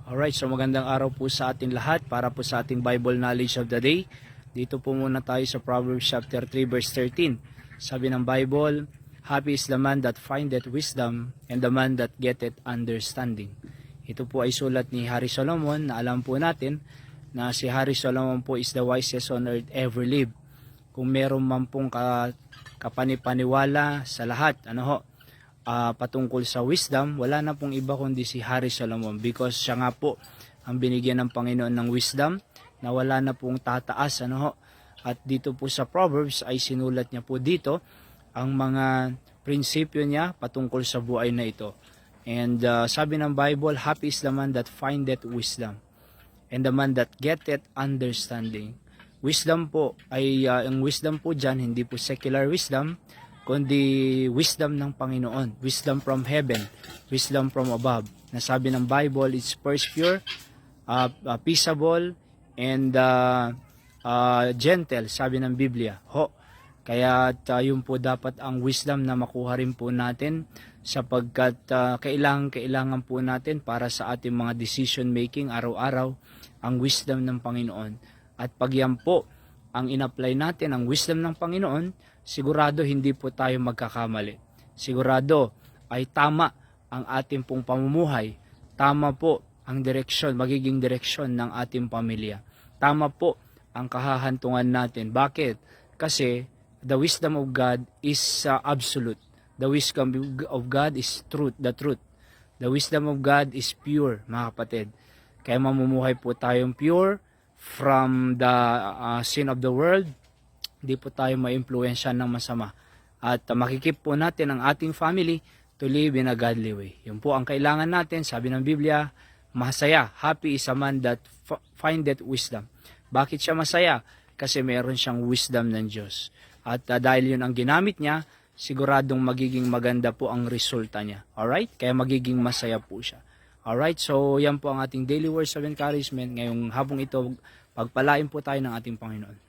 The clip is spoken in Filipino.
Alright, so magandang araw po sa atin lahat para po sa ating Bible Knowledge of the Day. Dito po muna tayo sa Proverbs chapter 3 verse 13. Sabi ng Bible, "Happy is the man that findeth wisdom, and the man that getteth understanding." Ito po ay sulat ni Hari Solomon na alam po natin na si Hari Solomon po is the wisest on earth ever lived. Kung meron man pong kapanipaniwala sa lahat, patungkol sa wisdom, wala na pong iba kundi si Hari Solomon, because siya nga po ang binigyan ng Panginoon ng wisdom na wala na pong tataas. At dito po sa Proverbs ay sinulat niya po dito ang mga prinsipyo niya patungkol sa buhay na ito. And sabi ng Bible, "Happy is the man that findeth wisdom, and the man that getteth understanding." Wisdom po ay, ang wisdom po dyan, hindi po secular wisdom, kundi wisdom ng Panginoon, wisdom from heaven, wisdom from above. Nasabi ng Bible, it's first pure, peaceable, and gentle, sabi ng Biblia. Kaya yun po dapat ang wisdom na makuha rin po natin, sapagkat kailangan po natin para sa ating mga decision making araw-araw ang wisdom ng Panginoon. At pag yan po ang in-apply natin, ang wisdom ng Panginoon, sigurado hindi po tayo magkakamali. Sigurado ay tama ang ating pong pamumuhay. Tama po ang direksyon, magiging direksyon ng ating pamilya. Tama po ang kahahantungan natin. Bakit? Kasi the wisdom of God is absolute. The wisdom of God is truth, the truth. The wisdom of God is pure, mga kapatid. Kaya mamumuhay po tayong pure from the sin of the world. Hindi po tayo ma-impluwensya ng masama. At makikip po natin ang ating family to live in a godly way. Yun po ang kailangan natin. Sabi ng Biblia, masaya. Happy is a man that findeth wisdom. Bakit siya masaya? Kasi meron siyang wisdom ng Diyos. At dahil yun ang ginamit niya, siguradong magiging maganda po ang resulta niya. Alright? Kaya magiging masaya po siya. Alright? So yan po ang ating daily words of encouragement. Ngayong hapong ito, pagpalain po tayo ng ating Panginoon.